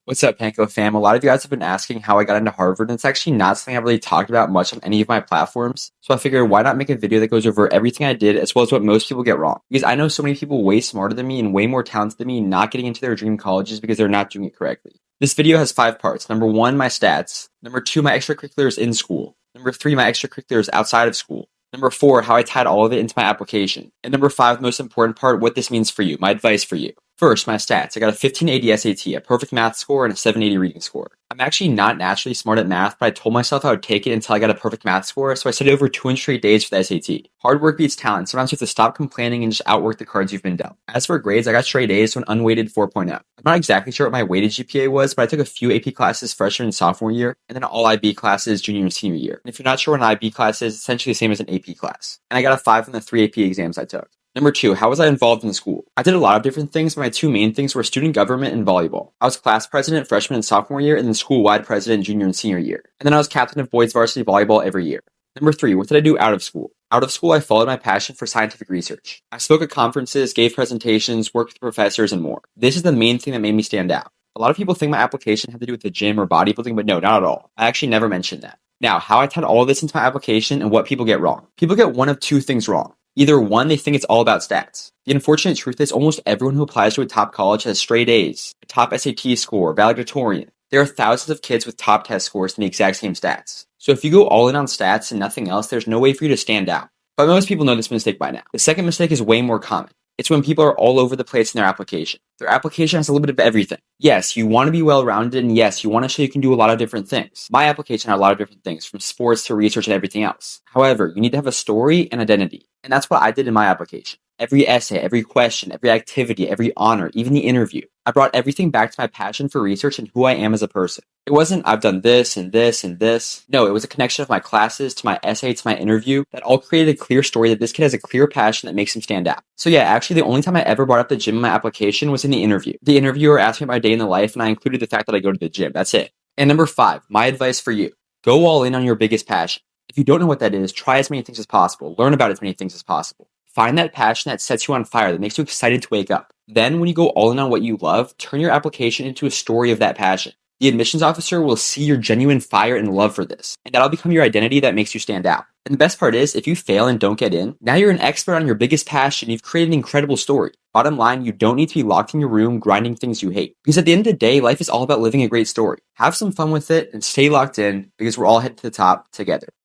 What's up, Panko fam? A lot of you guys have been asking how I got into Harvard, and it's actually not something I've really talked about much on any of my platforms. So I figured, why not make a video that goes over everything I did as well as what most people get wrong? Because I know so many people way smarter than me and way more talented than me not getting into their dream colleges because they're not doing it correctly. This video has 5 parts. Number 1, my stats. Number 2, my extracurriculars in school. Number 3, my extracurriculars outside of school. Number 4, how I tied all of it into my application. And number 5, the most important part, what this means for you, my advice for you. First, my stats. I got a 1580 SAT, a perfect math score, and a 780 reading score. I'm actually not naturally smart at math, but I told myself I would take it until I got a perfect math score, so I studied over 200 straight days for the SAT. Hard work beats talent. Sometimes you have to stop complaining and just outwork the cards you've been dealt. As for grades, I got straight A's to an unweighted 4.0. I'm not exactly sure what my weighted GPA was, but I took a few AP classes freshman and sophomore year, and then all IB classes junior and senior year. And if you're not sure what an IB class is, it's essentially the same as an AP class. And I got a 5 on the 3 AP exams I took. Number 2, how was I involved in school? I did a lot of different things, but my 2 main things were student government and volleyball. I was class president freshman and sophomore year, and then school-wide president junior and senior year. And then I was captain of boys varsity volleyball every year. Number 3, what did I do out of school? Out of school, I followed my passion for scientific research. I spoke at conferences, gave presentations, worked with professors, and more. This is the main thing that made me stand out. A lot of people think my application had to do with the gym or bodybuilding, but no, not at all. I actually never mentioned that. Now, how I tied all of this into my application and what people get wrong. People get one of 2 things wrong. Either 1, they think it's all about stats. The unfortunate truth is almost everyone who applies to a top college has straight A's, a top SAT score, valedictorian. There are thousands of kids with top test scores and the exact same stats. So if you go all in on stats and nothing else, there's no way for you to stand out. But most people know this mistake by now. The second mistake is way more common. It's when people are all over the place in their application. Their application has a little bit of everything. Yes, you want to be well-rounded, and yes, you want to show you can do a lot of different things. My application had a lot of different things, from sports to research and everything else. However, you need to have a story and identity. And that's what I did in my application. Every essay, every question, every activity, every honor, even the interview. I brought everything back to my passion for research and who I am as a person. It wasn't, I've done this and this and this. No, it was a connection of my classes to my essay to my interview that all created a clear story that this kid has a clear passion that makes him stand out. So yeah, actually the only time I ever brought up the gym in my application was in the interview. The interviewer asked me about my day in the life and I included the fact that I go to the gym. That's it. And number 5, my advice for you. Go all in on your biggest passion. If you don't know what that is, try as many things as possible. Learn about as many things as possible. Find that passion that sets you on fire, that makes you excited to wake up. Then, when you go all in on what you love, turn your application into a story of that passion. The admissions officer will see your genuine fire and love for this, and that'll become your identity that makes you stand out. And the best part is, if you fail and don't get in, now you're an expert on your biggest passion. You've created an incredible story. Bottom line, you don't need to be locked in your room grinding things you hate. Because at the end of the day, life is all about living a great story. Have some fun with it and stay locked in because we're all headed to the top together.